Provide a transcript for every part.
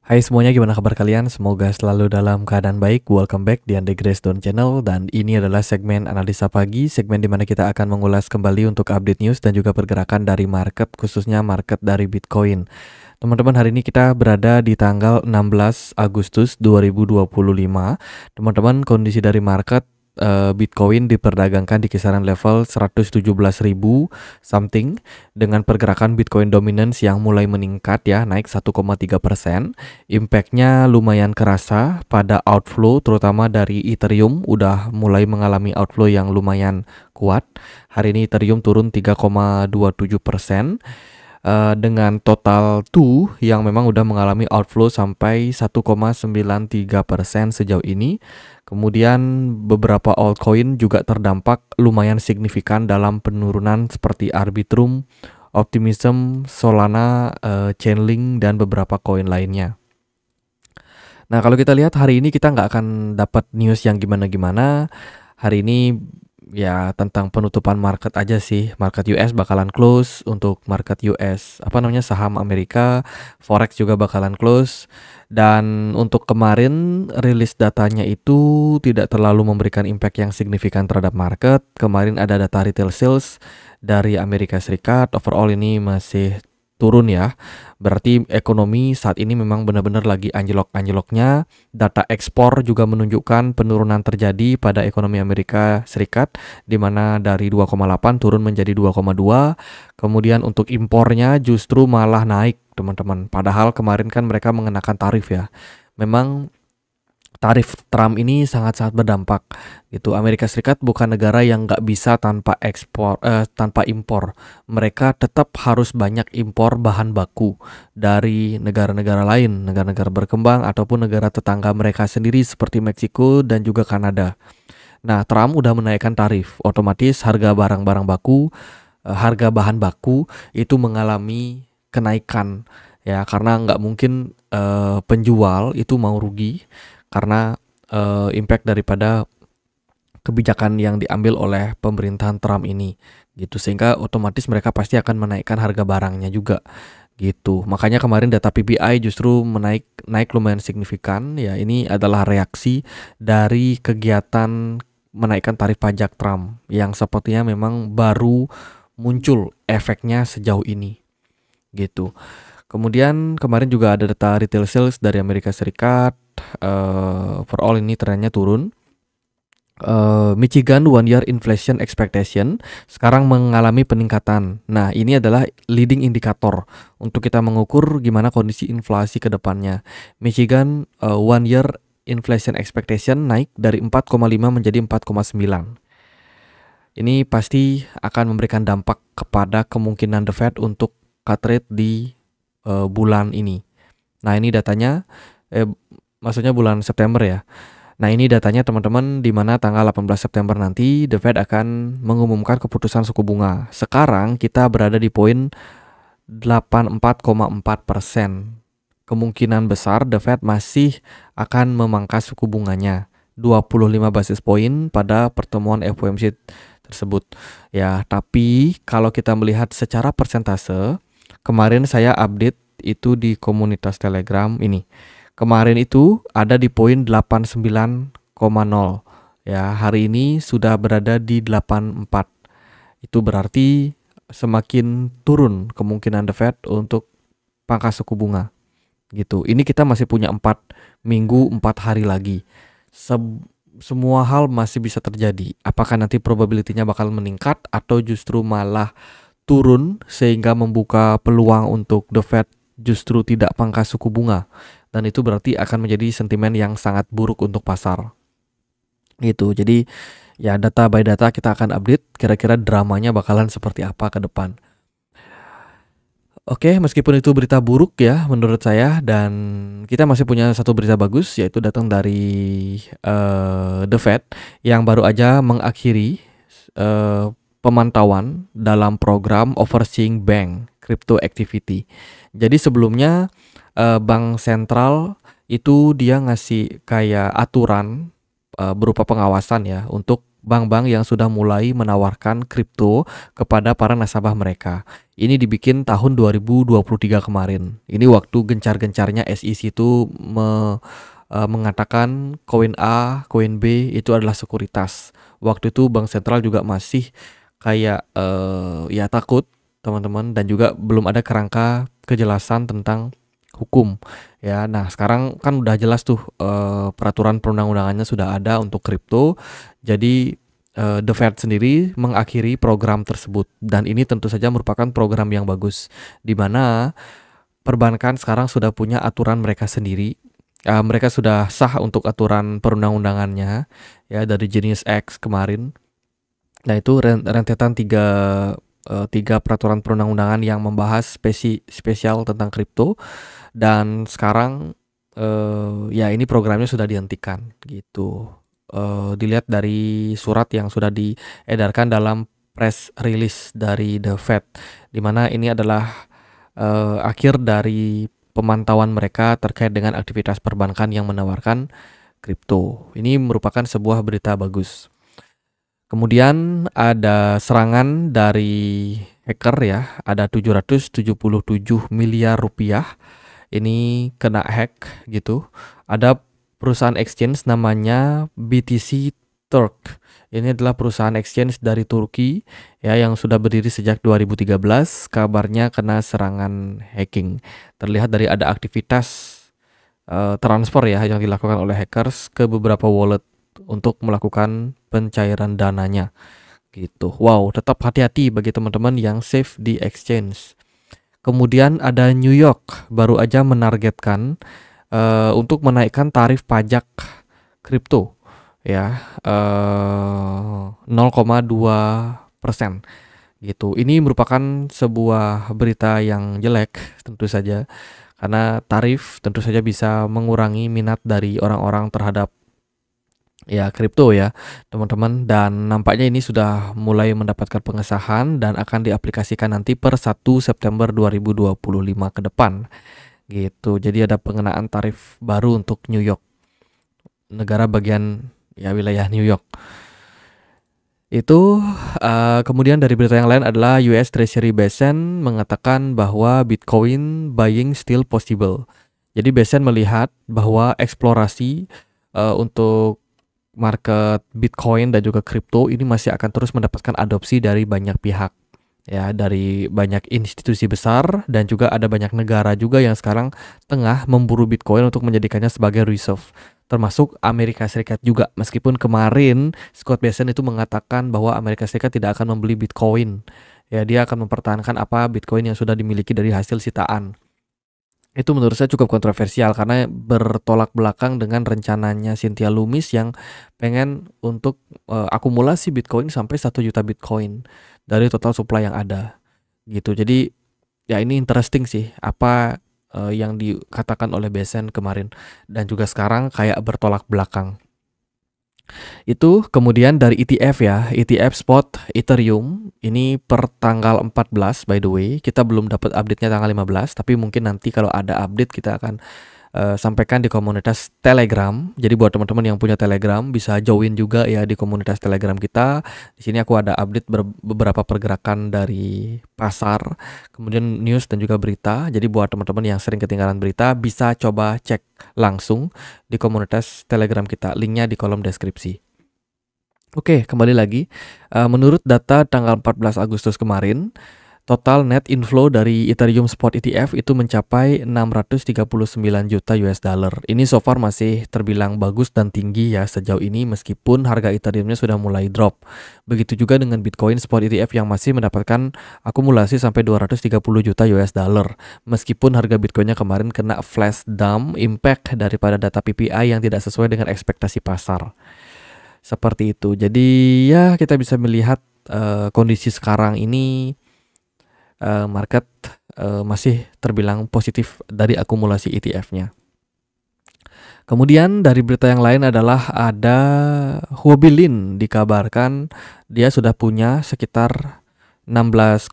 Hai semuanya, gimana kabar kalian? Semoga selalu dalam keadaan baik. Welcome back di Ande Grace Don Channel, dan ini adalah segmen analisa pagi, segmen di mana kita akan mengulas kembali untuk update news dan juga pergerakan dari market, khususnya market dari Bitcoin. Teman-teman, hari ini kita berada di tanggal 16 Agustus 2025. Teman-teman, kondisi dari market, Bitcoin diperdagangkan di kisaran level 117.000 something, dengan pergerakan Bitcoin dominance yang mulai meningkat ya, naik 1,3%. Impactnya lumayan kerasa pada outflow, terutama dari Ethereum udah mulai mengalami outflow yang lumayan kuat. Hari ini Ethereum turun 3,27%, dengan total yang memang udah mengalami outflow sampai 1,93% sejauh ini. Kemudian beberapa altcoin juga terdampak lumayan signifikan dalam penurunan seperti Arbitrum, Optimism, Solana, Chainlink, dan beberapa koin lainnya. Nah, kalau kita lihat hari ini kita nggak akan dapat news yang gimana-gimana. Hari ini ya tentang penutupan market aja sih. Market US bakalan close, untuk market US saham Amerika, forex juga bakalan close. Dan untuk kemarin rilis datanya itu tidak terlalu memberikan impact yang signifikan terhadap market. Kemarin ada data retail sales dari Amerika Serikat, overall ini masih turun ya. Berarti ekonomi saat ini memang benar-benar lagi anjlok-anjloknya. Data ekspor juga menunjukkan penurunan terjadi pada ekonomi Amerika Serikat, di mana dari 2,8 turun menjadi 2,2. Kemudian untuk impornya justru malah naik, teman-teman. Padahal kemarin kan mereka mengenakan tarif ya. Memang tarif Trump ini sangat-sangat berdampak gitu. Amerika Serikat bukan negara yang nggak bisa tanpa impor. Mereka tetap harus banyak impor bahan baku dari negara-negara lain, negara-negara berkembang ataupun negara tetangga mereka sendiri seperti Meksiko dan juga Kanada. Nah, Trump udah menaikkan tarif, otomatis harga barang-barang baku, harga bahan baku itu mengalami kenaikan ya, karena nggak mungkin penjual itu mau rugi karena impact daripada kebijakan yang diambil oleh pemerintahan Trump ini gitu, sehingga otomatis mereka pasti akan menaikkan harga barangnya juga gitu. Makanya kemarin data PPI justru naik lumayan signifikan ya. Ini adalah reaksi dari kegiatan menaikkan tarif pajak Trump yang sepertinya memang baru muncul efeknya sejauh ini gitu. Kemudian kemarin juga ada data retail sales dari Amerika Serikat, overall ini trennya turun. Michigan one year inflation expectation sekarang mengalami peningkatan. Nah, ini adalah leading indicator untuk kita mengukur gimana kondisi inflasi ke depannya. Michigan one year inflation expectation naik dari 4,5 menjadi 4,9. Ini pasti akan memberikan dampak kepada kemungkinan The Fed untuk cut rate di bulan ini. Nah, ini datanya, maksudnya bulan September ya. Nah, ini datanya teman-teman, di mana tanggal 18 September nanti The Fed akan mengumumkan keputusan suku bunga. Sekarang kita berada di poin 84,4%. Kemungkinan besar The Fed masih akan memangkas suku bunganya 25 basis poin pada pertemuan FOMC tersebut. Ya, tapi kalau kita melihat secara persentase, kemarin saya update itu di komunitas Telegram ini. Kemarin itu ada di poin 89,0. Ya, hari ini sudah berada di 84. Itu berarti semakin turun kemungkinan The Fed untuk pangkas suku bunga. Gitu. Ini kita masih punya 4 minggu, 4 hari lagi. Semua hal masih bisa terjadi. Apakah nanti probability-nya bakal meningkat atau justru malah turun sehingga membuka peluang untuk The Fed justru tidak pangkas suku bunga, dan itu berarti akan menjadi sentimen yang sangat buruk untuk pasar gitu. Jadi ya, data by data kita akan update kira-kira dramanya bakalan seperti apa ke depan. Oke, meskipun itu berita buruk ya menurut saya, dan kita masih punya satu berita bagus, yaitu datang dari The Fed yang baru aja mengakhiri pemantauan dalam program Overseeing Bank Crypto Activity. Jadi sebelumnya bank sentral itu dia ngasih kayak aturan berupa pengawasan ya untuk bank-bank yang sudah mulai menawarkan kripto kepada para nasabah mereka. Ini dibikin tahun 2023 kemarin. Ini waktu gencar-gencarnya SEC itu mengatakan koin A, koin B itu adalah sekuritas. Waktu itu Bank Sentral juga masih kayak ya takut teman-teman, dan juga belum ada kerangka kejelasan tentang hukum ya. Nah, sekarang kan udah jelas tuh, peraturan perundang-undangannya sudah ada untuk kripto. Jadi The Fed sendiri mengakhiri program tersebut, dan ini tentu saja merupakan program yang bagus di mana perbankan sekarang sudah punya aturan mereka sendiri. Mereka sudah sah untuk aturan perundang-undangannya ya dari Genius Act kemarin. Nah, itu rentetan tiga peraturan perundang-undangan yang membahas spesial tentang kripto, dan sekarang ya ini programnya sudah dihentikan gitu. Dilihat dari surat yang sudah diedarkan dalam press release dari The Fed, di mana ini adalah akhir dari pemantauan mereka terkait dengan aktivitas perbankan yang menawarkan kripto. Ini merupakan sebuah berita bagus. Kemudian ada serangan dari hacker ya, ada 777 miliar rupiah ini kena hack gitu. Ada perusahaan exchange namanya BTC Turk. Ini adalah perusahaan exchange dari Turki ya yang sudah berdiri sejak 2013, kabarnya kena serangan hacking. Terlihat dari ada aktivitas transfer ya yang dilakukan oleh hackers ke beberapa wallet untuk melakukan pencairan dananya gitu. Wow, tetap hati-hati bagi teman-teman yang save di exchange. Kemudian ada New York baru aja menargetkan untuk menaikkan tarif pajak kripto ya 0,2% gitu. Ini merupakan sebuah berita yang jelek tentu saja, karena tarif tentu saja bisa mengurangi minat dari orang-orang terhadap ya kripto ya teman-teman, dan nampaknya ini sudah mulai mendapatkan pengesahan dan akan diaplikasikan nanti per 1 September 2025 ke depan gitu. Jadi ada pengenaan tarif baru untuk New York, negara bagian ya wilayah New York itu. Kemudian dari berita yang lain adalah US Treasury Besen mengatakan bahwa Bitcoin buying still possible. Jadi Besen melihat bahwa eksplorasi untuk market Bitcoin dan juga kripto ini masih akan terus mendapatkan adopsi dari banyak pihak ya, dari banyak institusi besar, dan juga ada banyak negara juga yang sekarang tengah memburu Bitcoin untuk menjadikannya sebagai reserve, termasuk Amerika Serikat juga. Meskipun kemarin Scott Bessent itu mengatakan bahwa Amerika Serikat tidak akan membeli Bitcoin ya, dia akan mempertahankan apa Bitcoin yang sudah dimiliki dari hasil sitaan. Itu menurut saya cukup kontroversial karena bertolak belakang dengan rencananya Cynthia Lummis yang pengen untuk akumulasi Bitcoin sampai 1 juta Bitcoin dari total supply yang ada gitu. Jadi ya ini interesting sih apa yang dikatakan oleh Bessent kemarin, dan juga sekarang kayak bertolak belakang. Itu kemudian dari ETF ya, ETF spot Ethereum ini per tanggal 14 by the way. Kita belum dapat update-nya tanggal 15, tapi mungkin nanti kalau ada update kita akan sampaikan di komunitas Telegram. Jadi buat teman-teman yang punya Telegram bisa join juga ya di komunitas Telegram kita. Di sini aku ada update beberapa pergerakan dari pasar, kemudian news dan juga berita. Jadi buat teman-teman yang sering ketinggalan berita bisa coba cek langsung di komunitas Telegram kita. Linknya di kolom deskripsi. Oke, kembali lagi. Menurut data tanggal 14 Agustus kemarin, total net inflow dari Ethereum Spot ETF itu mencapai 639 juta US dollar. Ini so far masih terbilang bagus dan tinggi ya sejauh ini, meskipun harga Ethereumnya sudah mulai drop. Begitu juga dengan Bitcoin Spot ETF yang masih mendapatkan akumulasi sampai 230 juta US dollar. Meskipun harga Bitcoinnya kemarin kena flash dump impact daripada data PPI yang tidak sesuai dengan ekspektasi pasar. Seperti itu. Jadi ya kita bisa melihat kondisi sekarang ini market masih terbilang positif dari akumulasi ETF-nya. Kemudian dari berita yang lain adalah ada Huobi Lin dikabarkan dia sudah punya sekitar 16,5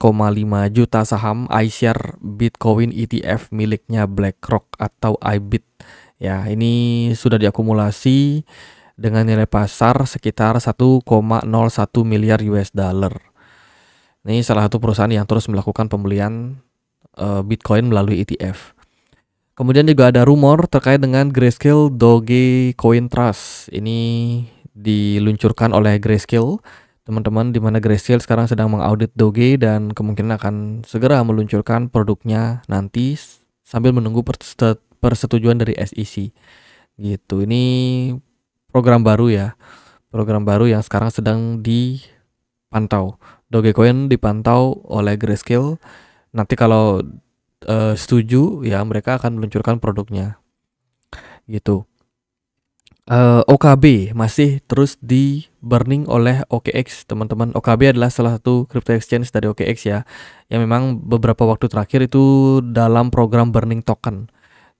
juta saham iShare Bitcoin ETF miliknya BlackRock atau IBIT. Ya, ini sudah diakumulasi dengan nilai pasar sekitar 1,01 miliar US dollar. Ini salah satu perusahaan yang terus melakukan pembelian Bitcoin melalui ETF. Kemudian juga ada rumor terkait dengan Grayscale Dogecoin Trust. Ini diluncurkan oleh Grayscale, teman-teman, di mana Grayscale sekarang sedang mengaudit Doge dan kemungkinan akan segera meluncurkan produknya nanti sambil menunggu persetujuan dari SEC. Gitu. Ini program baru ya. Program baru yang sekarang sedang dipantau. Dogecoin dipantau oleh Grayscale. Nanti kalau setuju ya mereka akan meluncurkan produknya. Gitu. OKB masih terus di burning oleh OKX, teman-teman. OKB adalah salah satu crypto exchange dari OKX ya, yang memang beberapa waktu terakhir itu dalam program burning token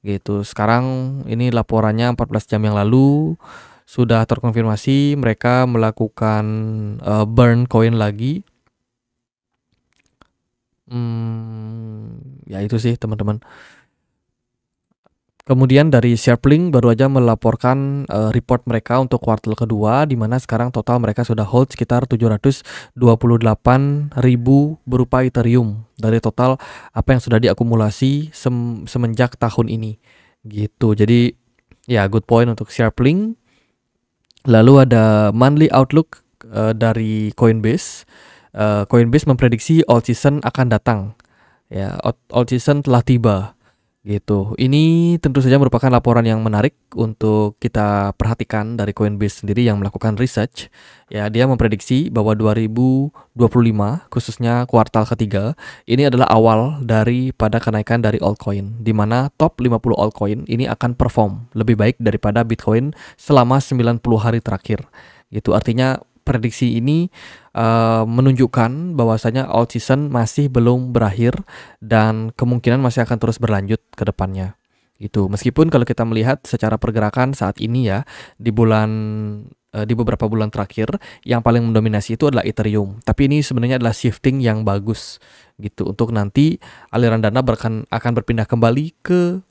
gitu. Sekarang ini laporannya 14 jam yang lalu sudah terkonfirmasi mereka melakukan burn coin lagi. Ya itu sih teman-teman. Kemudian dari Sharplink baru aja melaporkan report mereka untuk kuartal kedua, di mana sekarang total mereka sudah hold sekitar 728.000 berupa Ethereum dari total apa yang sudah diakumulasi semenjak tahun ini. Gitu. Jadi ya good point untuk Sharplink. Lalu ada monthly outlook dari Coinbase. Coinbase memprediksi all season akan datang. Ya, all season telah tiba. Gitu. Ini tentu saja merupakan laporan yang menarik untuk kita perhatikan dari Coinbase sendiri yang melakukan research. Ya, dia memprediksi bahwa 2025 khususnya kuartal ketiga ini adalah awal daripada kenaikan dari altcoin, di mana top 50 altcoin ini akan perform lebih baik daripada Bitcoin selama 90 hari terakhir. Gitu. Artinya prediksi ini menunjukkan bahwasanya all season masih belum berakhir dan kemungkinan masih akan terus berlanjut ke depannya. Gitu. Meskipun kalau kita melihat secara pergerakan saat ini ya di beberapa bulan terakhir yang paling mendominasi itu adalah Ethereum. Tapi ini sebenarnya adalah shifting yang bagus gitu untuk nanti aliran dana akan berpindah kembali ke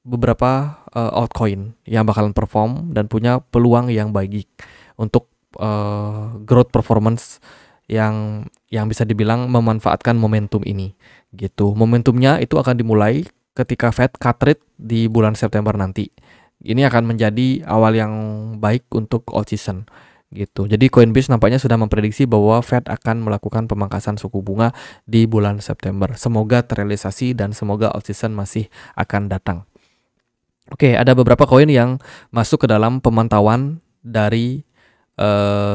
beberapa altcoin yang bakalan perform dan punya peluang yang baik untuk growth performance yang bisa dibilang memanfaatkan momentum ini gitu. Momentumnya itu akan dimulai ketika Fed cut rate di bulan September nanti. Ini akan menjadi awal yang baik untuk all season gitu. Jadi Coinbase nampaknya sudah memprediksi bahwa Fed akan melakukan pemangkasan suku bunga di bulan September. Semoga terrealisasi dan semoga all season masih akan datang. Oke, ada beberapa koin yang masuk ke dalam pemantauan dari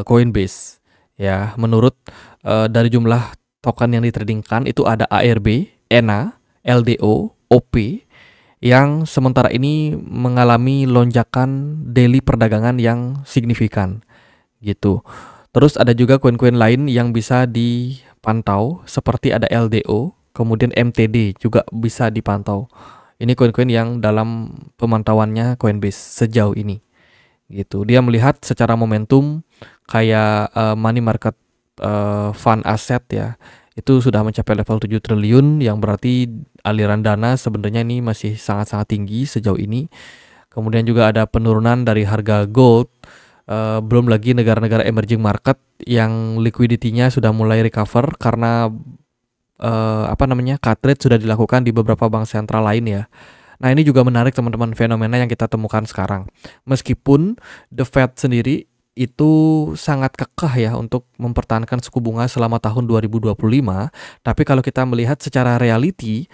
Coinbase ya. Menurut dari jumlah token yang ditradingkan itu ada ARB, ENA, LDO, OP yang sementara ini mengalami lonjakan daily perdagangan yang signifikan gitu. Terus ada juga koin-koin lain yang bisa dipantau seperti ada LDO, kemudian MTD juga bisa dipantau. Ini koin-koin yang dalam pemantauannya Coinbase sejauh ini. Gitu. Dia melihat secara momentum kayak money market fund asset ya. Itu sudah mencapai level 7 triliun yang berarti aliran dana sebenarnya ini masih sangat-sangat tinggi sejauh ini. Kemudian juga ada penurunan dari harga gold. Belum lagi negara-negara emerging market yang liquidity-nya sudah mulai recover karena cut rate sudah dilakukan di beberapa bank sentral lain ya. Nah ini juga menarik teman-teman, fenomena yang kita temukan sekarang. Meskipun The Fed sendiri itu sangat kekeh ya untuk mempertahankan suku bunga selama tahun 2025. Tapi kalau kita melihat secara reality,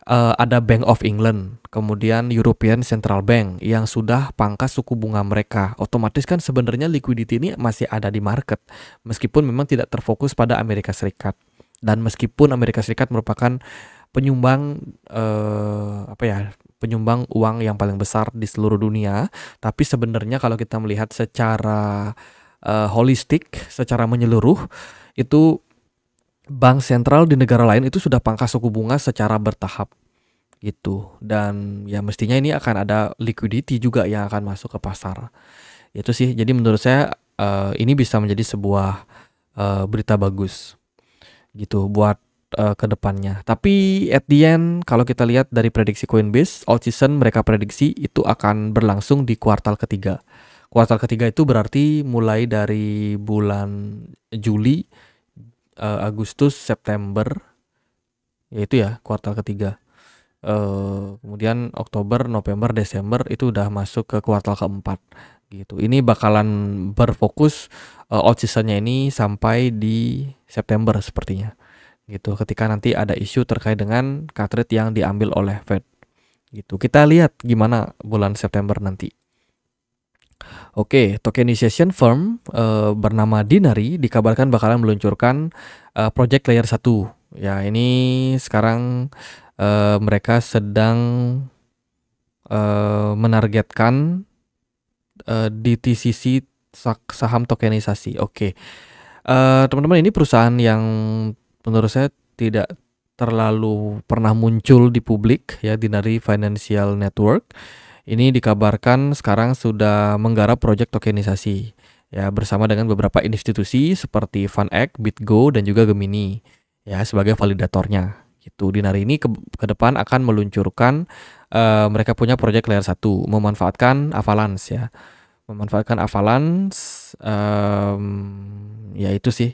ada Bank of England, kemudian European Central Bank yang sudah pangkas suku bunga mereka. Otomatis kan sebenarnya liquidity ini masih ada di market. Meskipun memang tidak terfokus pada Amerika Serikat. Dan meskipun Amerika Serikat merupakan penyumbang penyumbang uang yang paling besar di seluruh dunia, tapi sebenarnya kalau kita melihat secara holistik, secara menyeluruh, itu bank sentral di negara lain itu sudah pangkas suku bunga secara bertahap gitu. Dan ya mestinya ini akan ada liquidity juga yang akan masuk ke pasar. Itu sih. Jadi menurut saya ini bisa menjadi sebuah berita bagus gitu buat ke depannya. Tapi at the end kalau kita lihat dari prediksi Coinbase, all season mereka prediksi itu akan berlangsung di kuartal ketiga. Kuartal ketiga itu berarti mulai dari bulan Juli, Agustus, September, yaitu ya kuartal ketiga. Kemudian Oktober, November, Desember itu udah masuk ke kuartal keempat gitu. Ini bakalan berfokus out seasonnya ini sampai di September sepertinya gitu. Ketika nanti ada isu terkait dengan cut rate yang diambil oleh Fed gitu. Kita lihat gimana bulan September nanti. Oke, tokenization firm bernama Dinari dikabarkan bakalan meluncurkan project layer 1. Ya, ini sekarang mereka sedang menargetkan DTCC saham tokenisasi. Oke. Teman-teman, ini perusahaan yang menurut saya tidak terlalu pernah muncul di publik ya, Dinari Financial Network. Ini dikabarkan sekarang sudah menggarap proyek tokenisasi ya bersama dengan beberapa institusi seperti FunEgg, BitGo dan juga Gemini ya sebagai validatornya. Gitu. Dinari ini ke depan akan meluncurkan mereka punya proyek layer 1 memanfaatkan Avalanche ya. Memanfaatkan Avalanche ya itu sih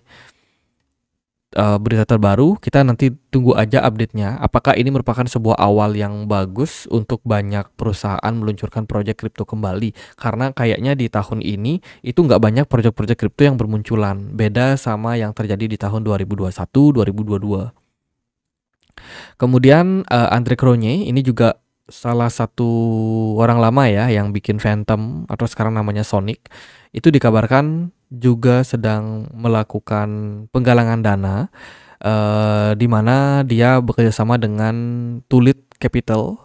berita terbaru. Kita nanti tunggu aja update-nya. Apakah ini merupakan sebuah awal yang bagus untuk banyak perusahaan meluncurkan proyek kripto kembali? Karena kayaknya di tahun ini itu nggak banyak proyek-proyek kripto yang bermunculan. Beda sama yang terjadi di tahun 2021-2022. Kemudian Andre Cronje ini juga salah satu orang lama ya yang bikin Phantom atau sekarang namanya Sonic. Itu dikabarkan juga sedang melakukan penggalangan dana di mana dia bekerjasama dengan Tulit Capital.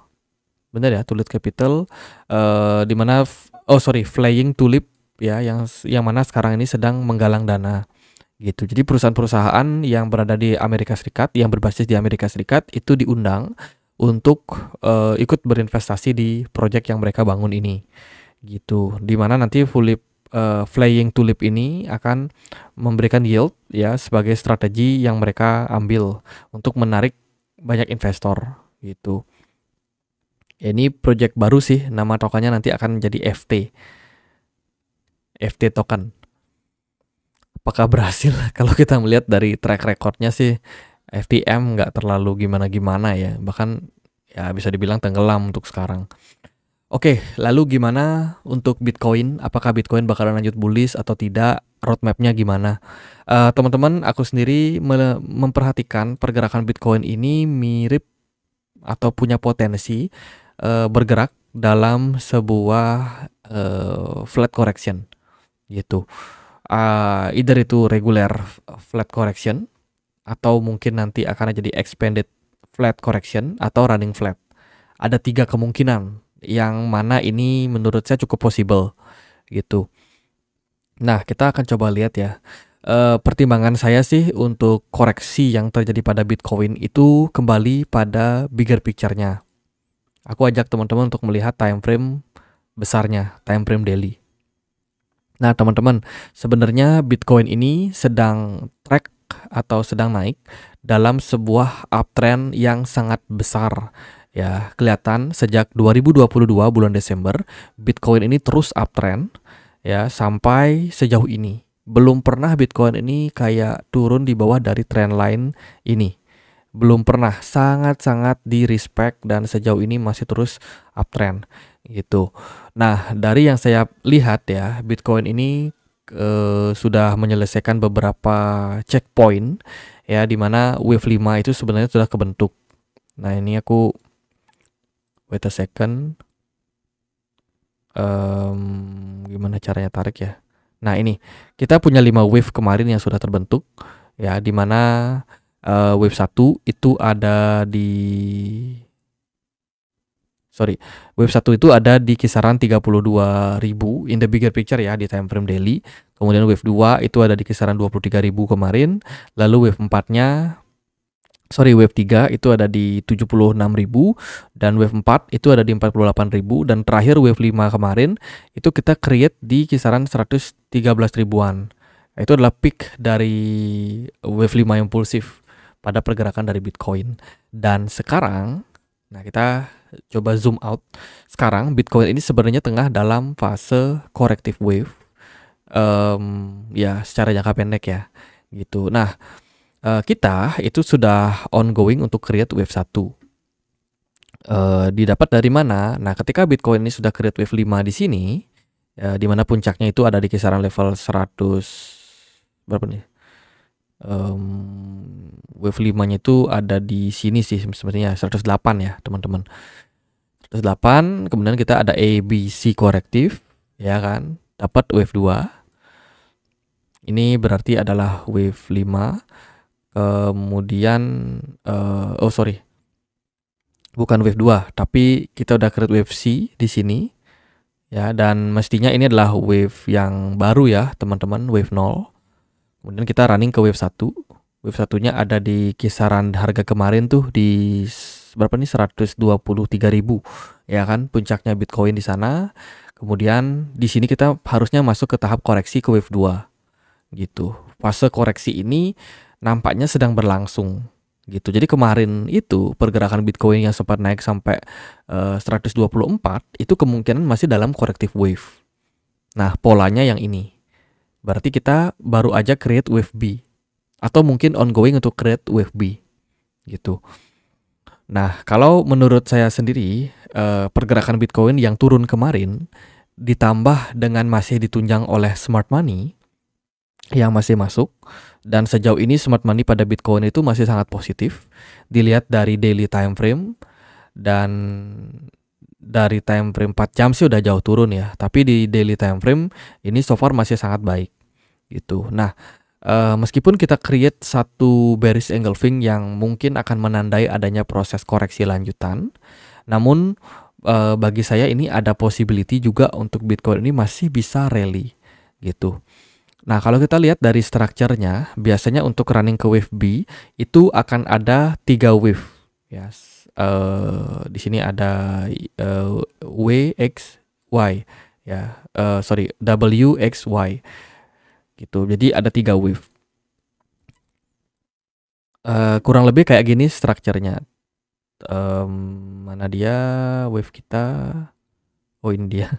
Benar ya, Tulit Capital di mana Flying Tulip ya yang mana sekarang ini sedang menggalang dana. Gitu. Jadi perusahaan-perusahaan yang berada di Amerika Serikat, yang berbasis di Amerika Serikat itu diundang untuk ikut berinvestasi di proyek yang mereka bangun ini. Gitu. Di mana nanti Flying Tulip ini akan memberikan yield ya sebagai strategi yang mereka ambil untuk menarik banyak investor gitu. Ini proyek baru sih, nama tokennya nanti akan jadi FT token. Apakah berhasil? Kalau kita melihat dari track recordnya sih FTM nggak terlalu gimana-gimana ya, bahkan ya bisa dibilang tenggelam untuk sekarang. Oke, lalu gimana untuk Bitcoin? Apakah Bitcoin bakalan lanjut bullish atau tidak? Roadmapnya gimana? Teman-teman, aku sendiri memperhatikan pergerakan Bitcoin ini mirip atau punya potensi bergerak dalam sebuah flat correction gitu. Either itu regular flat correction atau mungkin nanti akan jadi expanded flat correction atau running flat. Ada 3 kemungkinan yang mana ini menurut saya cukup possible gitu. Nah, kita akan coba lihat ya. Pertimbangan saya sih untuk koreksi yang terjadi pada Bitcoin itu kembali pada bigger picture-nya. Aku ajak teman-teman untuk melihat time frame besarnya, time frame daily. Nah, teman-teman, sebenarnya Bitcoin ini sedang track atau sedang naik dalam sebuah uptrend yang sangat besar. Ya, kelihatan sejak 2022 bulan Desember, Bitcoin ini terus uptrend ya sampai sejauh ini. Belum pernah Bitcoin ini kayak turun di bawah dari trend line ini. Belum pernah, sangat-sangat di respect dan sejauh ini masih terus uptrend gitu. Nah, dari yang saya lihat ya, Bitcoin ini sudah menyelesaikan beberapa checkpoint ya di mana wave 5 itu sebenarnya sudah kebentuk. Nah, ini aku wait a second. Gimana caranya tarik ya? Nah, ini kita punya 5 wave kemarin yang sudah terbentuk ya di mana wave 1 itu ada di wave 1 itu ada di kisaran 32.000 in the bigger picture ya di time frame daily. Kemudian wave 2 itu ada di kisaran 23.000 kemarin. Lalu wave 4-nya wave 3 itu ada di 76.000 dan wave 4 itu ada di 48.000 dan terakhir wave 5 kemarin itu kita create di kisaran 113 ribuan. Itu adalah peak dari wave 5 impulsif pada pergerakan dari Bitcoin. Dan sekarang nah kita coba zoom out. Sekarang Bitcoin ini sebenarnya tengah dalam fase corrective wave. Ya secara jangka pendek ya, gitu. Nah, kita itu sudah ongoing untuk create wave 1. Didapat dari mana? Nah, ketika Bitcoin ini sudah create wave 5 di sini, di mana puncaknya itu ada di kisaran level 100 berapa nih? Wave 5-nya itu ada di sini sih sebenarnya 108 ya, teman-teman. 108, kemudian kita ada ABC korektif, ya kan? Dapat wave 2. Ini berarti adalah wave 5. Kemudian bukan wave 2, tapi kita udah create wave C di sini. Ya, dan mestinya ini adalah wave yang baru ya, teman-teman, wave 0. Kemudian kita running ke wave 1. Wave 1-nya ada di kisaran harga kemarin tuh di berapa nih? 123.000. Ya kan, puncaknya Bitcoin di sana. Kemudian di sini kita harusnya masuk ke tahap koreksi ke wave 2. Gitu. Fase koreksi ini nampaknya sedang berlangsung. Gitu. Jadi kemarin itu pergerakan Bitcoin yang sempat naik sampai 124 itu kemungkinan masih dalam corrective wave. Nah, polanya yang ini. Berarti kita baru aja create wave B atau mungkin ongoing untuk create wave B. Gitu. Nah, kalau menurut saya sendiri pergerakan Bitcoin yang turun kemarin ditambah dengan masih ditunjang oleh smart money yang masih masuk, dan sejauh ini smart money pada Bitcoin itu masih sangat positif dilihat dari daily time frame, dan dari time frame 4 jam sih udah jauh turun ya, tapi di daily time frame ini so far masih sangat baik gitu. Nah, meskipun kita create satu bearish engulfing yang mungkin akan menandai adanya proses koreksi lanjutan, namun bagi saya ini ada possibility juga untuk Bitcoin ini masih bisa rally gitu. Nah, kalau kita lihat dari structure-nya, biasanya untuk running ke wave B itu akan ada 3 wave. Ya, di sini ada W, X, Y. Ya, W, X, Y. Gitu. Jadi ada 3 wave. Kurang lebih kayak gini structure-nya. Mana dia wave kita? Oh, ini dia.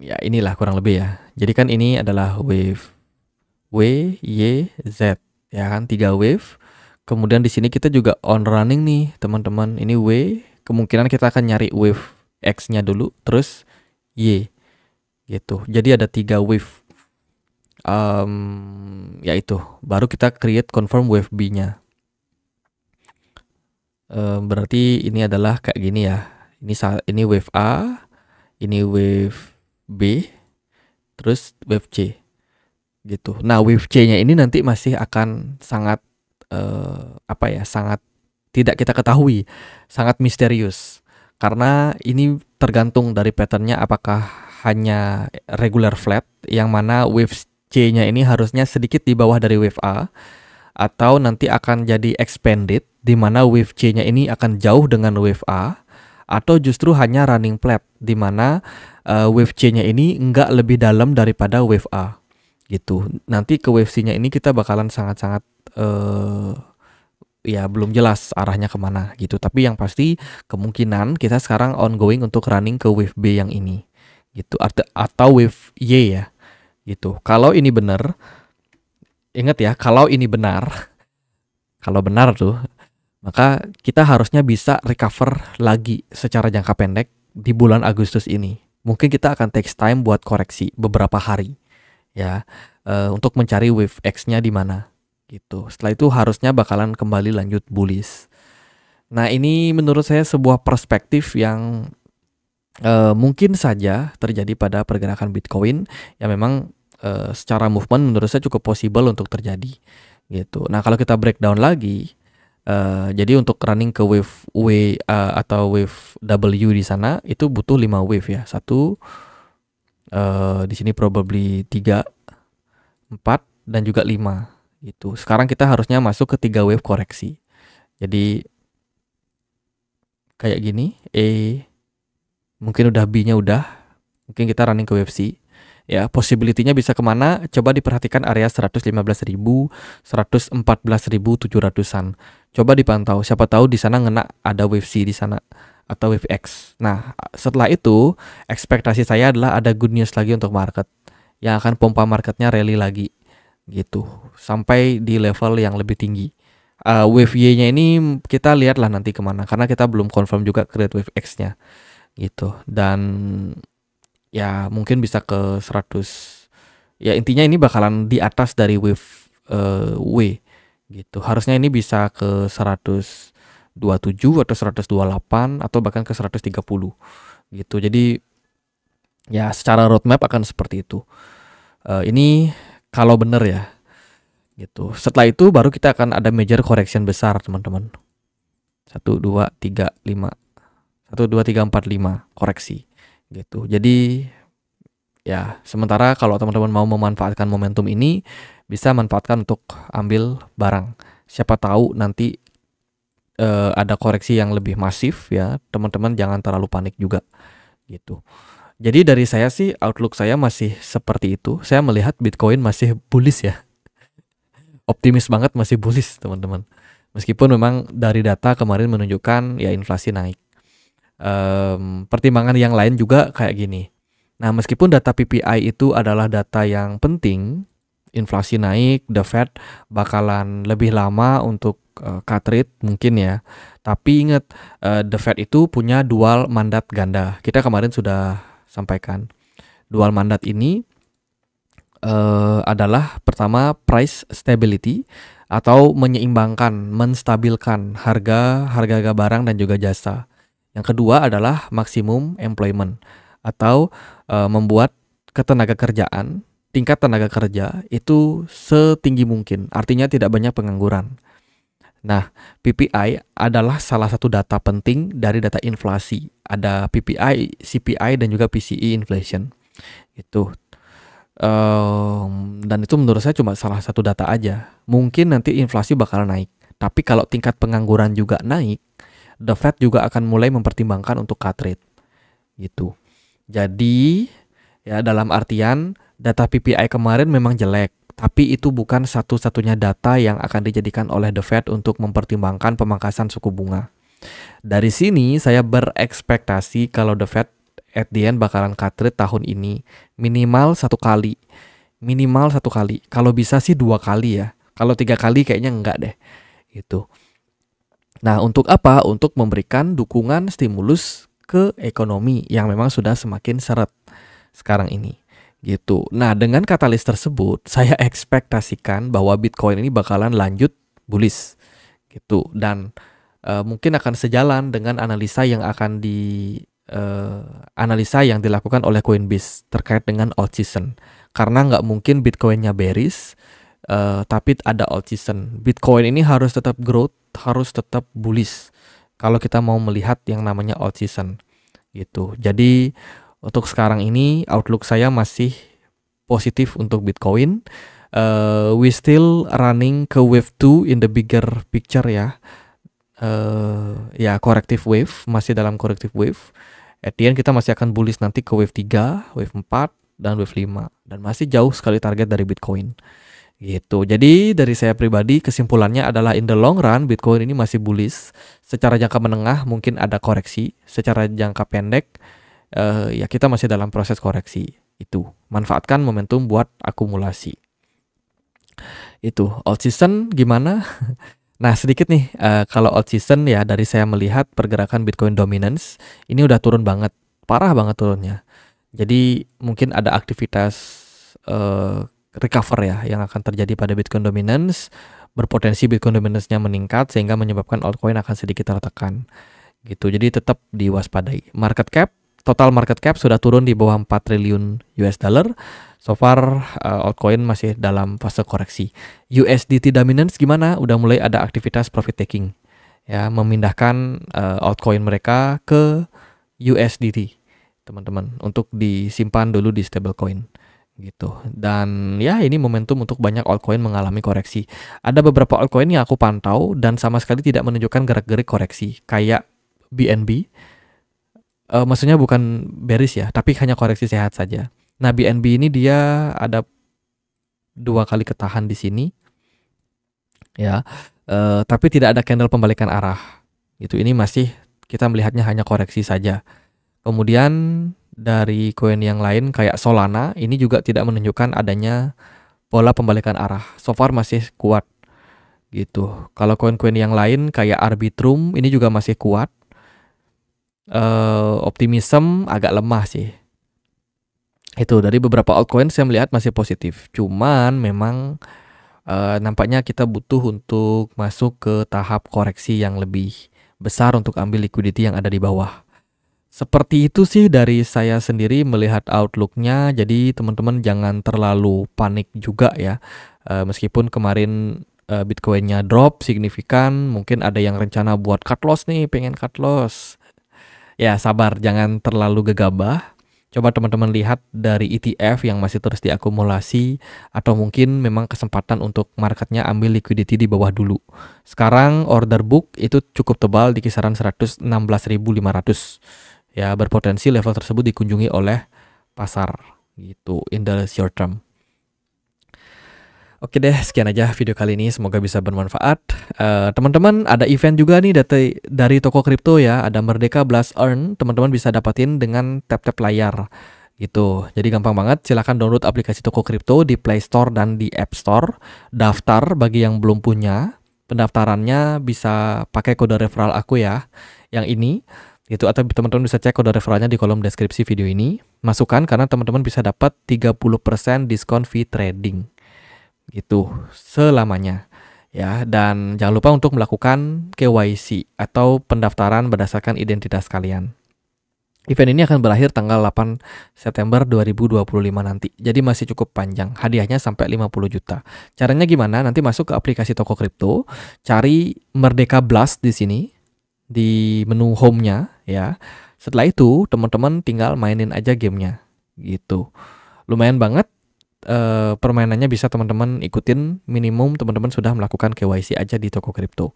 Ya inilah kurang lebih ya. Jadi kan ini adalah wave W, Y, Z, ya kan 3 wave. Kemudian di sini kita juga on running nih, teman-teman. Ini W, kemungkinan kita akan nyari wave X-nya dulu, terus Y. Gitu. Jadi ada 3 wave. Ya itu, baru kita create confirm wave B-nya. Berarti ini adalah kayak gini ya. Ini wave A, ini wave B, terus wave C gitu. Nah, wave C-nya ini nanti masih akan sangat sangat tidak kita ketahui, sangat misterius. Karena ini tergantung dari patternnya, apakah hanya regular flat yang mana wave C-nya ini harusnya sedikit di bawah dari wave A, atau nanti akan jadi expanded di mana wave C-nya ini akan jauh dengan wave A, atau justru hanya running flat di mana wave C-nya ini enggak lebih dalam daripada wave A gitu. Nanti ke wave C-nya ini kita bakalan sangat-sangat ya belum jelas arahnya kemana gitu. Tapi yang pasti kemungkinan kita sekarang ongoing untuk running ke wave B yang ini gitu, atau wave Y ya gitu. Kalau ini benar, ingat ya, kalau ini benar, kalau benar tuh, maka kita harusnya bisa recover lagi secara jangka pendek di bulan Agustus ini. Mungkin kita akan take time buat koreksi beberapa hari ya, untuk mencari wave X-nya di mana gitu. Setelah itu harusnya bakalan kembali lanjut bullish. Nah, ini menurut saya sebuah perspektif yang mungkin saja terjadi pada pergerakan Bitcoin yang memang secara movement menurut saya cukup possible untuk terjadi gitu. Nah, kalau kita breakdown lagi, jadi untuk running ke wave W atau wave W di sana itu butuh 5 wave ya. 1 di sini probably 3, 4 dan juga 5 gitu. Sekarang kita harusnya masuk ke 3 wave koreksi. Jadi kayak gini, mungkin udah B-nya udah. Mungkin kita running ke wave C. Ya, possibility-nya bisa kemana? Coba diperhatikan area 115.000, 114.700-an. Coba dipantau, siapa tahu di sana ngena ada wave C di sana atau wave X. Nah, setelah itu ekspektasi saya adalah ada good news lagi untuk market yang akan pompa marketnya rally lagi gitu sampai di level yang lebih tinggi. Wave Y-nya ini kita lihatlah nanti kemana karena kita belum confirm juga create wave X-nya gitu. Dan ya mungkin bisa ke 100. Ya intinya ini bakalan di atas dari wave W gitu. Harusnya ini bisa ke 127 atau 128 atau bahkan ke 130 gitu. Jadi ya secara roadmap akan seperti itu. Ini kalau bener ya gitu. Setelah itu baru kita akan ada major correction besar teman-teman. 1 2 3 5 1 2 3 4 5 koreksi gitu. Jadi ya sementara kalau teman-teman mau memanfaatkan momentum ini bisa manfaatkan untuk ambil barang. Siapa tahu nanti ada koreksi yang lebih masif ya. Teman-teman jangan terlalu panik juga gitu. Jadi dari saya sih outlook saya masih seperti itu. Saya melihat Bitcoin masih bullish ya. Optimis banget masih bullish teman-teman. Meskipun memang dari data kemarin menunjukkan ya inflasi naik. Pertimbangan yang lain juga kayak gini. Nah meskipun data PPI itu adalah data yang penting, inflasi naik, the Fed bakalan lebih lama untuk cut rate mungkin ya. Tapi ingat the Fed itu punya dual mandat ganda. Kita kemarin sudah sampaikan. Dual mandat ini adalah pertama price stability atau menyeimbangkan, menstabilkan harga barang dan juga jasa. Yang kedua adalah maksimum employment atau membuat tingkat tenaga kerja itu setinggi mungkin. Artinya tidak banyak pengangguran. Nah, PPI adalah salah satu data penting dari data inflasi. Ada PPI, CPI dan juga PCE inflation. Itu. Dan itu menurut saya cuma salah satu data aja. Mungkin nanti inflasi bakal naik. Tapi kalau tingkat pengangguran juga naik, the Fed juga akan mulai mempertimbangkan untuk cut rate. Gitu. Jadi, ya dalam artian data PPI kemarin memang jelek, tapi itu bukan satu-satunya data yang akan dijadikan oleh the Fed untuk mempertimbangkan pemangkasan suku bunga. Dari sini saya berekspektasi kalau the Fed at the end bakalan cut rate tahun ini minimal satu kali. Kalau bisa sih 2 kali ya. Kalau 3 kali kayaknya enggak deh. Gitu. Nah, untuk apa? Untuk memberikan dukungan stimulus ke ekonomi yang memang sudah semakin seret sekarang ini. Gitu. Nah, dengan katalis tersebut, saya ekspektasikan bahwa Bitcoin ini bakalan lanjut bullish. Gitu. Dan mungkin akan sejalan dengan analisa yang dilakukan oleh Coinbase terkait dengan alt season. Karena nggak mungkin Bitcoinnya bearish, tapi ada alt season. Bitcoin ini harus tetap growth, harus tetap bullish kalau kita mau melihat yang namanya alt season gitu. Jadi untuk sekarang ini outlook saya masih positif untuk Bitcoin. We still running ke wave 2 in the bigger picture ya. Ya corrective wave, masih dalam corrective wave. At the end kita masih akan bullish nanti ke wave 3, wave 4 dan wave 5 dan masih jauh sekali target dari Bitcoin. Gitu. Jadi dari saya pribadi kesimpulannya adalah in the long run Bitcoin ini masih bullish. Secara jangka menengah mungkin ada koreksi, secara jangka pendek ya kita masih dalam proses koreksi. Itu. Manfaatkan momentum buat akumulasi. Itu. Alt season gimana? Nah sedikit nih kalau alt season ya dari saya melihat pergerakan Bitcoin dominance ini udah turun banget, parah banget turunnya. Jadi mungkin ada aktivitas recover ya yang akan terjadi pada Bitcoin dominance, berpotensi Bitcoin dominance-nya meningkat sehingga menyebabkan altcoin akan sedikit tertekan. Gitu. Jadi tetap diwaspadai. Total market cap sudah turun di bawah 4 triliun US dollar. So far altcoin masih dalam fase koreksi. USDT dominance gimana? Udah mulai ada aktivitas profit taking. Ya, memindahkan altcoin mereka ke USDT. Teman-teman, untuk disimpan dulu di stablecoin. Gitu. Dan ya ini momentum untuk banyak altcoin mengalami koreksi. Ada beberapa altcoin yang aku pantau dan sama sekali tidak menunjukkan gerak-gerik koreksi. Kayak BNB. Maksudnya bukan bearish ya, tapi hanya koreksi sehat saja. Nah, BNB ini dia ada 2 kali ketahan di sini. Ya. tapi tidak ada candle pembalikan arah. Gitu. Ini masih kita melihatnya hanya koreksi saja. Kemudian dari koin yang lain kayak Solana ini juga tidak menunjukkan adanya pola pembalikan arah. So far masih kuat gitu. Kalau koin-koin yang lain kayak Arbitrum ini juga masih kuat. Optimism agak lemah sih. Itu dari beberapa altcoin saya melihat masih positif. Cuman memang nampaknya kita butuh untuk masuk ke tahap koreksi yang lebih besar untuk ambil liquidity yang ada di bawah. Seperti itu sih dari saya sendiri melihat outlooknya. Jadi teman-teman jangan terlalu panik juga ya. Meskipun kemarin Bitcoinnya drop signifikan, mungkin ada yang rencana buat cut loss nih, pengen cut loss. Ya sabar, jangan terlalu gegabah. Coba teman-teman lihat dari ETF yang masih terus diakumulasi, atau mungkin memang kesempatan untuk marketnya ambil liquidity di bawah dulu. Sekarang order book itu cukup tebal di kisaran 116.500. Ya, berpotensi level tersebut dikunjungi oleh pasar gitu in the short term. Oke deh, sekian aja video kali ini. Semoga bisa bermanfaat. Teman-teman, ada event juga nih dari toko kripto ya. Ada Merdeka Blast Earn. Teman-teman bisa dapatin dengan tap-tap layar gitu. Jadi gampang banget. Silahkan download aplikasi toko kripto di Play Store dan di App Store. Daftar bagi yang belum punya. Pendaftarannya bisa pakai kode referral aku ya. Yang ini. Gitu, atau teman-teman bisa cek kode referralnya di kolom deskripsi video ini. Masukkan karena teman-teman bisa dapat 30% diskon fee trading. Gitu selamanya ya, dan jangan lupa untuk melakukan KYC atau pendaftaran berdasarkan identitas kalian. Event ini akan berakhir tanggal 8 September 2025 nanti. Jadi masih cukup panjang. Hadiahnya sampai 50 juta. Caranya gimana? Nanti masuk ke aplikasi toko kripto, cari Merdeka Blast di sini di menu home-nya ya. Setelah itu teman-teman tinggal mainin aja gamenya gitu. Lumayan banget. Permainannya bisa teman-teman ikutin, minimum teman-teman sudah melakukan KYC aja di toko kripto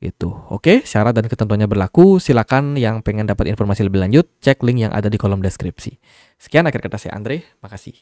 gitu. Oke, syarat dan ketentuannya berlaku. Silakan yang pengen dapat informasi lebih lanjut cek link yang ada di kolom deskripsi. Sekian akhir kata saya Andre, makasih.